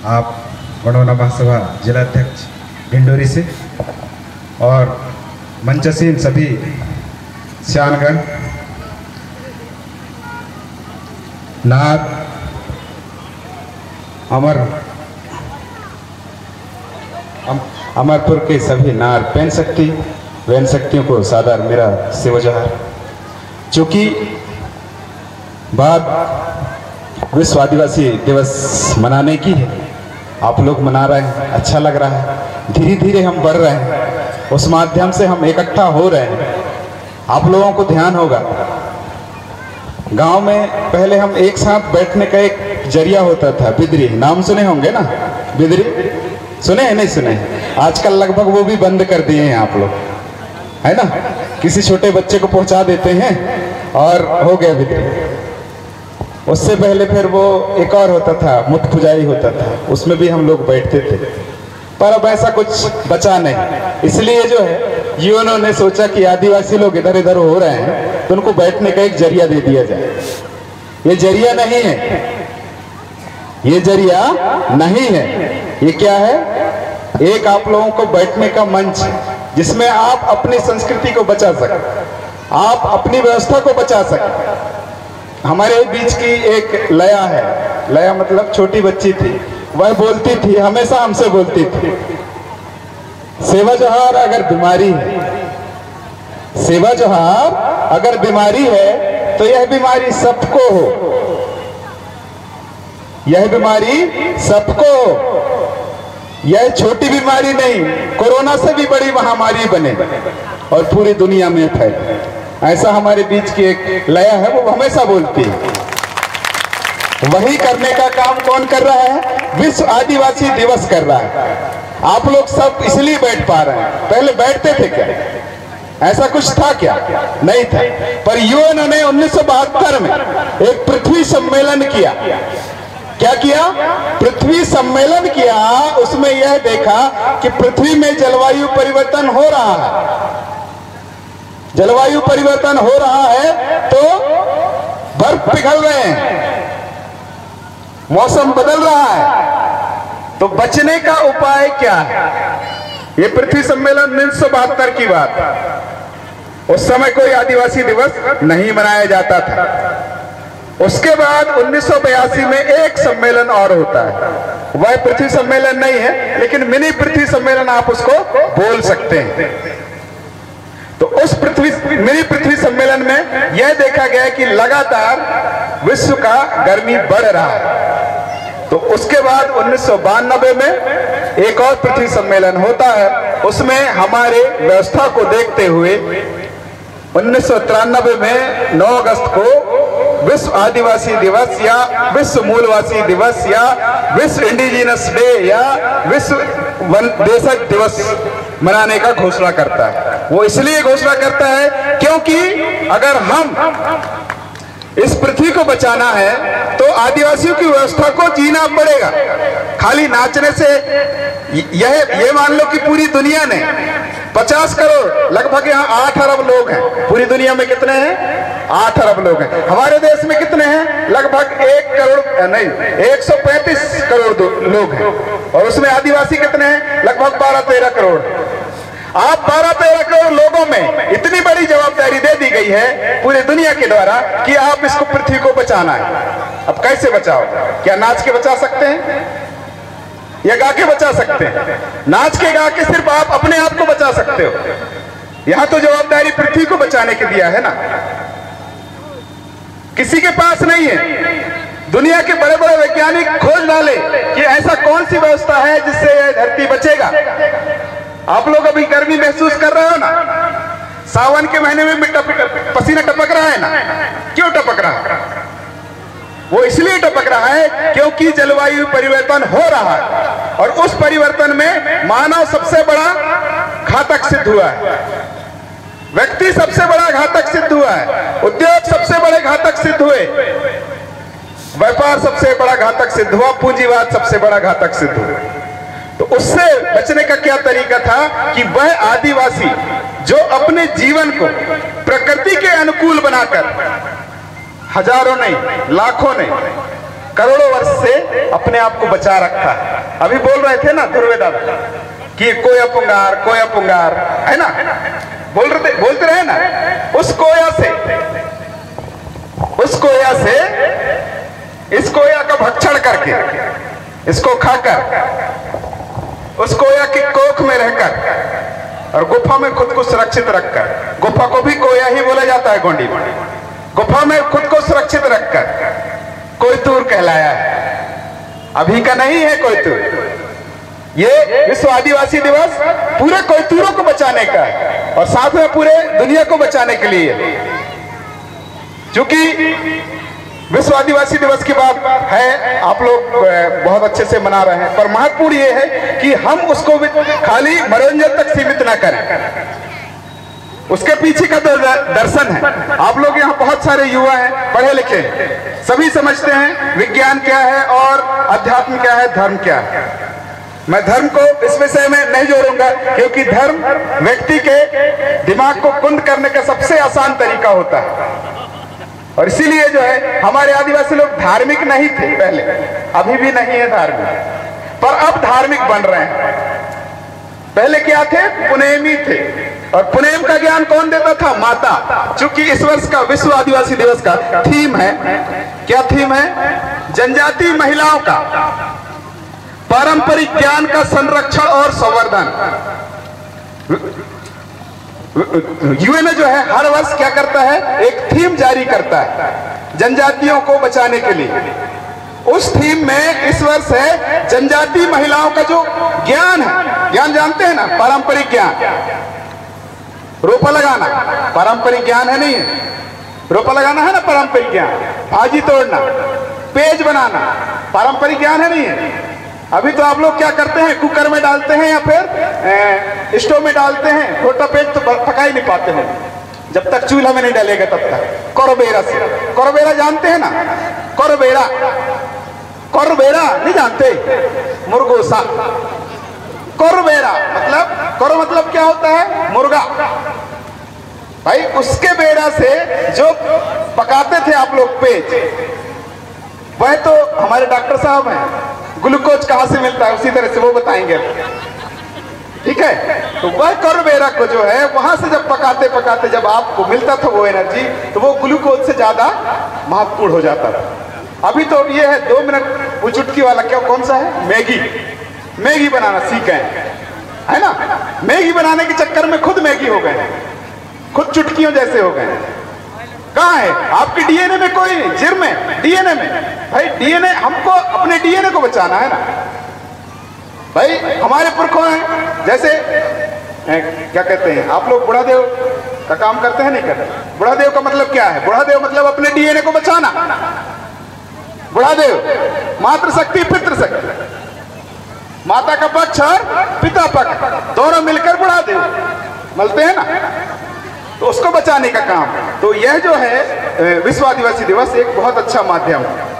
आप बड़ौना महासभा जिलाध्यक्ष डिंडोरी से और मंचसीन सभी सियानगढ़ नार अमरपुर के सभी नार पेन शक्तियों को सादर मेरा शिवजोहार। चूँकि बात विश्व आदिवासी दिवस मनाने की है, आप लोग मना रहे हैं, अच्छा लग रहा है। धीरे धीरे हम बढ़ रहे हैं, उस माध्यम से हम इकट्ठा हो रहे हैं। आप लोगों को ध्यान होगा, गांव में पहले हम एक साथ बैठने का एक जरिया होता था, बिदरी। नाम सुने होंगे ना, बिदरी सुने हैं? नहीं सुने? आजकल लगभग वो भी बंद कर दिए हैं आप लोग, है ना। किसी छोटे बच्चे को पहुंचा देते हैं और हो गया बिदरी। उससे पहले फिर वो एक और होता था, मुठ पुजाई होता था, उसमें भी हम लोग बैठते थे। पर अब ऐसा कुछ बचा नहीं, इसलिए जो है यूएनओ ने सोचा कि आदिवासी लोग इधर इधर हो रहे हैं तो उनको बैठने का एक जरिया दे दिया जाए। ये जरिया नहीं है, ये जरिया नहीं है, ये क्या है? एक आप लोगों को बैठने का मंच, जिसमें आप अपनी संस्कृति को बचा सकें, आप अपनी व्यवस्था को बचा सकें। हमारे बीच की एक लया है, लया मतलब छोटी बच्ची थी, वह बोलती थी, हमेशा हमसे बोलती थी, सेवा जोहार अगर बीमारी है, सेवा जोहार अगर बीमारी है तो यह बीमारी सबको हो, यह बीमारी सबको हो, यह छोटी बीमारी नहीं, कोरोना से भी बड़ी महामारी बने और पूरी दुनिया में फैले। ऐसा हमारे बीच की एक लया है, वो हमेशा बोलती है। वही करने का काम कौन कर रहा है? विश्व आदिवासी दिवस कर रहा है। आप लोग सब इसलिए बैठ पा रहे हैं। पहले बैठते थे क्या? ऐसा कुछ था क्या? नहीं था। पर यूएनओ ने 1972 में एक पृथ्वी सम्मेलन किया। क्या किया? पृथ्वी सम्मेलन किया। उसमें यह देखा कि पृथ्वी में जलवायु परिवर्तन हो रहा है। जलवायु परिवर्तन हो रहा है तो बर्फ पिघल रहे हैं, मौसम बदल रहा है, तो बचने का उपाय क्या है? ये पृथ्वी सम्मेलन 1972 की बात है। उस समय कोई आदिवासी दिवस नहीं मनाया जाता था। उसके बाद 1982 में एक सम्मेलन और होता है, वह पृथ्वी सम्मेलन नहीं है, लेकिन मिनी पृथ्वी सम्मेलन आप उसको बोल सकते हैं। तो उस मिनी पृथ्वी सम्मेलन में यह देखा गया कि लगातार विश्व का गर्मी बढ़ रहा है। तो उसके बाद 1992 में एक और पृथ्वी सम्मेलन होता है। उसमें हमारे व्यवस्था को देखते हुए 1993 में 9 अगस्त को विश्व आदिवासी दिवस या विश्व मूलवासी दिवस या विश्व इंडिजिनस डे या विश्व वन देशज दिवस मनाने का घोषणा करता है। वो इसलिए घोषणा करता है क्योंकि अगर हम इस पृथ्वी को बचाना है तो आदिवासियों की व्यवस्था को जीना पड़ेगा। खाली नाचने से ये मान लो कि पूरी दुनिया ने 50 करोड़, लगभग यहाँ 8 अरब लोग हैं। पूरी दुनिया में कितने हैं? 8 अरब लोग हैं। हमारे देश में कितने हैं? लगभग 1 करोड़ नहीं, 135 करोड़ लोग हैं। और उसमें आदिवासी कितने हैं? लगभग 12-13 करोड़। आप 12-13 करोड़ लोगों में इतनी बड़ी जवाबदारी दे दी गई है पूरी दुनिया के द्वारा कि आप इसको पृथ्वी को बचाना है। अब कैसे बचाओ? क्या नाच के बचा सकते हैं या गा के बचा सकते हैं? नाच के गा के सिर्फ आप अपने आप को बचा सकते हो। यहां तो जवाबदारी पृथ्वी को बचाने की दिया है ना, किसी के पास नहीं है। दुनिया के बड़े बड़े वैज्ञानिक खोज डाले कि ऐसा कौन सी व्यवस्था है जिससे यह धरती बचेगा। आप लोग अभी गर्मी महसूस कर रहे हो ना, सावन के महीने में पसीना टपक रहा है ना। क्यों टपक रहा है? वो इसलिए टपक रहा है क्योंकि जलवायु परिवर्तन हो रहा है और उस परिवर्तन में मानव सबसे बड़ा घातक सिद्ध हुआ है, व्यक्ति सबसे बड़ा घातक सिद्ध हुआ है, उद्योग सबसे बड़े घातक सिद्ध हुए, व्यापार सबसे बड़ा घातक सिद्ध हुआ, पूंजीवाद सबसे बड़ा घातक सिद्ध हुआ। तो उससे बचने का क्या तरीका था कि वह आदिवासी जो अपने जीवन को प्रकृति के अनुकूल बनाकर हजारों नहीं, लाखों नहीं, करोड़ों वर्ष से अपने आप को बचा रखा है। अभी बोल रहे थे ना ध्रुवेदा कि कोया पुंगार है ना, बोलते रहे ना। उस कोया से इस कोया का भक्षण करके, इसको खाकर, उस कोया की कोख में रहकर और गुफा में खुद को सुरक्षित रखकर, गुफा को भी कोया ही बोला जाता है गोंडी में, गुफा में खुद को सुरक्षित रखकर कोयतूर कहलाया है। अभी का नहीं है कोयतूर। ये विश्व आदिवासी दिवस पूरे कोयतूरों को बचाने का है और साथ में पूरे दुनिया को बचाने के लिए। क्योंकि विश्व आदिवासी दिवस की बात है, आप लोग बहुत अच्छे से मना रहे हैं, पर महत्वपूर्ण ये है कि हम उसको खाली मनोरंजन तक सीमित ना करें। उसके पीछे का दर्शन है। आप लोग यहाँ बहुत सारे युवा हैं, पढ़े लिखे, सभी समझते हैं विज्ञान क्या है और अध्यात्म क्या है, धर्म क्या है। मैं धर्म को इस विषय में नहीं जोड़ूंगा, क्योंकि धर्म व्यक्ति के दिमाग को कुंद करने का सबसे आसान तरीका होता है। और इसीलिए जो है हमारे आदिवासी लोग धार्मिक नहीं थे पहले, अभी भी नहीं है धार्मिक, पर अब धार्मिक बन रहे हैं। पहले क्या थे? पुनेमी थे। और पुनेम का ज्ञान कौन देता था? माता। चूंकि इस वर्ष का विश्व आदिवासी दिवस का थीम है, क्या थीम है? जनजाति महिलाओं का पारंपरिक ज्ञान का संरक्षण और संवर्धन। यूएन जो है हर वर्ष क्या करता है? एक थीम जारी करता है जनजातियों को बचाने के लिए। उस थीम में इस वर्ष है जनजाति महिलाओं का जो ज्ञान है। ज्ञान जानते हैं ना? पारंपरिक ज्ञान। रोपा लगाना पारंपरिक ज्ञान है, नहीं है? रोपा लगाना है ना पारंपरिक ज्ञान। भाजी तोड़ना, पेज बनाना पारंपरिक ज्ञान है, नहीं है? अभी तो आप लोग क्या करते हैं? कुकर में डालते हैं या फिर स्टोव में डालते हैं। छोटा पेज तो पका ही नहीं पाते हैं जब तक चूल्हा में नहीं डालेगा तब तक। कोरबेरा से, कोरबेरा जानते हैं ना? कोरबेरा, कोरबेरा नहीं जानते? मुर्गोसा। कोरबेरा मतलब क्या होता है? मुर्गा। भाई उसके बेड़ा से जो पकाते थे आप लोग पेज, वह तो हमारे डॉक्टर साहब हैं, ग्लूकोज कहाँ से मिलता है उसी तरह से वो बताएंगे, ठीक है? तो वह कोरबेरा को जो है वहां से जब पकाते पकाते जब आपको मिलता था वो एनर्जी, तो वो ग्लूकोज से ज्यादा महत्वपूर्ण हो जाता था। अभी तो ये है 2 मिनट वो चुटकी वाला, क्या कौन सा है? मैगी बनाना सीखे है ना? मैगी बनाने के चक्कर में खुद मैगी हो गए, खुद चुटकियों जैसे हो गए। कहाँ है आपके डीएनए में? कोई नहीं। जिर में, डीएनए में। भाई डीएनए, हमको अपने डीएनए को बचाना है ना भाई। हमारे पुरखों हैं, जैसे क्या कहते हैं आप लोग, बुढ़ादेव का काम करते हैं, नहीं करते? बुढ़ादेव का मतलब क्या है? बुढ़ादेव मतलब अपने डीएनए को बचाना। बुढ़ादेव मातृशक्ति पितृशक्ति, माता का पक्ष और पिता पक्ष दोनों मिलकर बुढ़ादेव मिलते हैं ना, तो उसको बचाने का काम। तो यह जो है विश्व आदिवासी दिवस एक बहुत अच्छा माध्यम है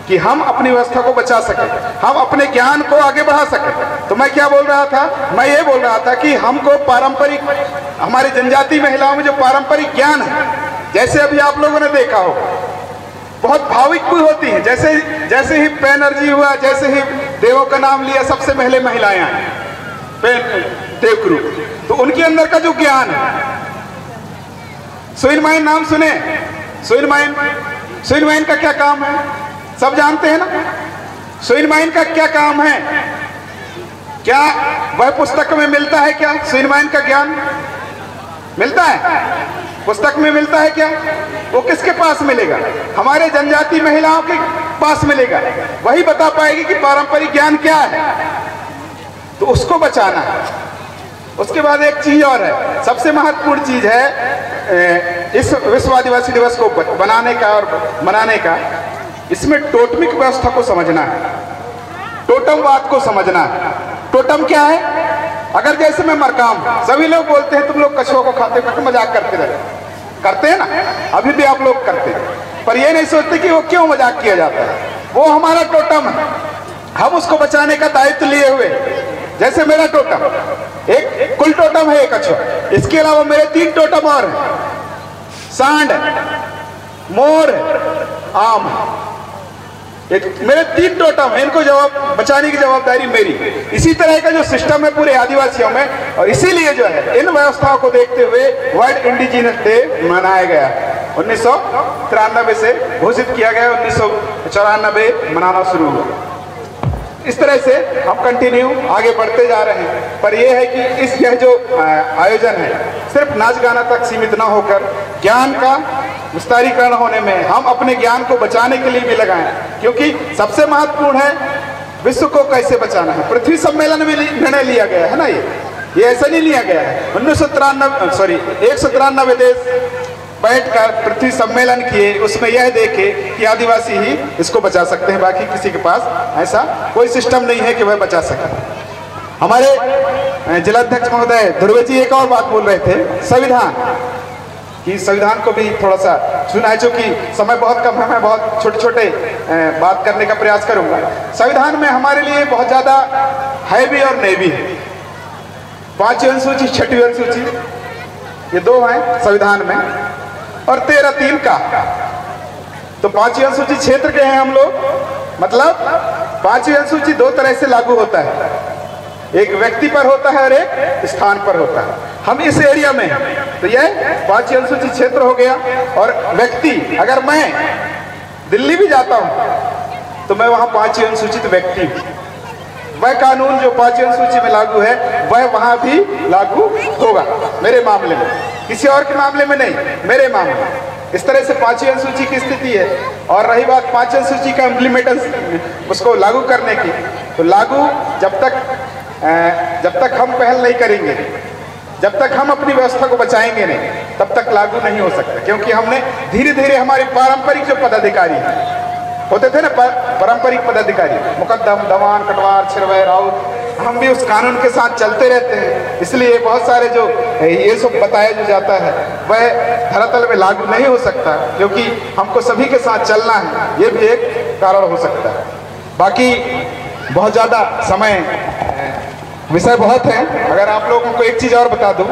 कि हम अपनी व्यवस्था को बचा सकें, हम अपने ज्ञान को आगे बढ़ा सकें। तो मैं क्या बोल रहा था? मैं ये बोल रहा था कि हमको पारंपरिक, हमारी जनजाति महिलाओं में जो पारंपरिक ज्ञान है, जैसे अभी आप लोगों ने देखा हो, बहुत भाविक भी होती है। जैसे ही पैनर्जी हुआ, जैसे ही देवों का नाम लिया, सबसे पहले महिलाएं आई, देवकुरु। तो उनके अंदर का जो ज्ञान है, सुइन माइन नाम सुने? सुइन माइन का क्या काम है? सब जानते हैं ना? सुइन माइन का क्या काम है? क्या वह पुस्तक में मिलता है? क्या सुइन माइन का ज्ञान मिलता है? पुस्तक में मिलता है क्या? वो किसके पास मिलेगा? हमारे जनजाति महिलाओं के पास मिलेगा। वही बता पाएगी कि पारंपरिक ज्ञान क्या है। तो उसको बचाना है। उसके बाद एक चीज और है, सबसे महत्वपूर्ण चीज है इस विश्व आदिवासी दिवस को बनाने का और मनाने का। इसमें टोटमिक व्यवस्था को समझना है, टोटमवाद को समझना है। टोटम क्या है? अगर जैसे मैं मरकाम, सभी लोग बोलते हैं तुम लोग कछुआ को खाते करके मजाक करते हैं ना, अभी भी आप लोग करते हैं, पर ये नहीं सोचते कि वो क्यों मजाक किया जाता है। वो हमारा टोटम है, हम उसको बचाने का दायित्व लिए हुए। जैसे मेरा टोटम, एक कुल टोटम है एक कछुआ, इसके अलावा मेरे 3 टोटम और हैं। सांड है, मोर है, आम है। मेरे 3 टोटम है, इनको बचाने की जवाबदारी मेरी। इसी तरह का जो सिस्टम है पूरे आदिवासियों में, और इसीलिए जो है इन व्यवस्थाओं को देखते हुए वर्ल्ड इंडिजिनस डे मनाया गया। 1993 से घोषित किया गया, 1994 मनाना शुरू हुआ। इस तरह से हम कंटिन्यू आगे बढ़ते जा रहे हैं। पर यह है कि यह जो आयोजन है सिर्फ नाच गाना तक सीमित ना होकर ज्ञान का विस्तारीकरण होने में हम अपने ज्ञान को बचाने के लिए भी लगाएं, क्योंकि सबसे महत्वपूर्ण है विश्व को कैसे बचाना है। पृथ्वी सम्मेलन में निर्णय लिया गया है ना, ये ऐसा नहीं लिया गया है। 193 देश बैठकर पृथ्वी सम्मेलन किए, उसमें यह देखे कि आदिवासी ही इसको बचा सकते हैं, बाकी किसी के पास ऐसा कोई सिस्टम नहीं है कि वह बचा सके। हमारे जिलाध्यक्ष महोदय ध्रुव जी एक और बात बोल रहे थे, संविधान कि संविधान को भी थोड़ा सा सुना है, चूंकि समय बहुत कम है, मैं बहुत छोटे छोटे बात करने का प्रयास करूंगा। संविधान में हमारे लिए बहुत ज़्यादा है भी और नहीं भी है। 5वीं अनुसूची 6वीं अनुसूची ये 2 हैं संविधान में, और 13(3) का। तो 5वीं अनुसूची क्षेत्र के हैं हम लोग, मतलब 5वीं अनुसूची 2 तरह से लागू होता है, एक व्यक्ति पर होता है और एक स्थान पर होता है। हम इस एरिया में हैं, तो यह 5वीं अनुसूची क्षेत्र हो गया। और व्यक्ति, अगर मैं दिल्ली भी जाता हूं तो मैं वहां 5वीं अनुसूचित व्यक्ति हूं। वह कानून जो 5वीं अनुसूची में लागू है वह वहां भी लागू होगा मेरे मामले में, किसी और के मामले में नहीं, मेरे मामले में। इस तरह से 5वीं अनुसूची की स्थिति है। और रही बात 5वीं अनुसूची का इम्प्लीमेंटेशन, उसको लागू करने की, तो लागू जब तक हम पहल नहीं करेंगे, जब तक हम अपनी व्यवस्था को बचाएंगे नहीं, तब तक लागू नहीं हो सकता। क्योंकि हमने धीरे धीरे हमारे पारंपरिक जो पदाधिकारी होते थे ना, पारंपरिक पदाधिकारी, मुकद्दम, दवान, कटवार, छिरवैर, राउत, हम भी उस कानून के साथ चलते रहते हैं। इसलिए बहुत सारे जो ये सब बताया जो जाता है वह धरातल में लागू नहीं हो सकता, क्योंकि हमको सभी के साथ चलना है, ये भी एक कारण हो सकता है। बाकी बहुत ज़्यादा समय, विषय बहुत है। अगर आप लोगों को एक चीज़ और बता दूं,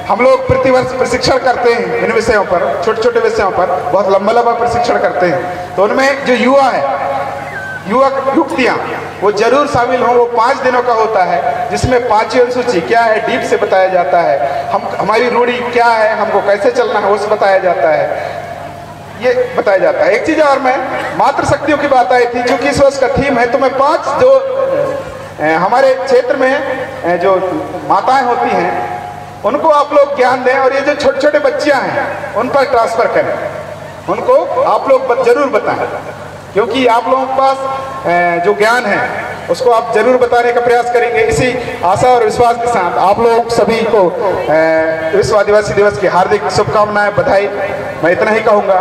हम लोग प्रतिवर्ष प्रशिक्षण करते हैं इन विषयों पर, छोटे छोटे विषयों पर बहुत लंबा प्रशिक्षण करते हैं। तो उनमें जो युवा है, युवतियाँ, वो जरूर शामिल हों। वो 5 दिनों का होता है, जिसमें 5वीं अनुसूची क्या है डीप से बताया जाता है, हमारी रूढ़ी क्या है, हमको कैसे चलना है उस बताया जाता है, ये बताया जाता है। एक चीज़ और, मैं मातृशक्तियों की बात आई थी, क्योंकि इस वर्ष का थीम है, तो मैं 5 जो हमारे क्षेत्र में जो माताएं होती हैं उनको आप लोग ज्ञान दें, और ये जो छोटे छोटे बच्चियां हैं उन पर ट्रांसफ़र करें, उनको आप लोग जरूर बताएं, क्योंकि आप लोगों के पास जो ज्ञान है उसको आप जरूर बताने का प्रयास करेंगे। इसी आशा और विश्वास के साथ आप लोग सभी को विश्व आदिवासी दिवस की हार्दिक शुभकामनाएं, बधाई। मैं इतना ही कहूँगा।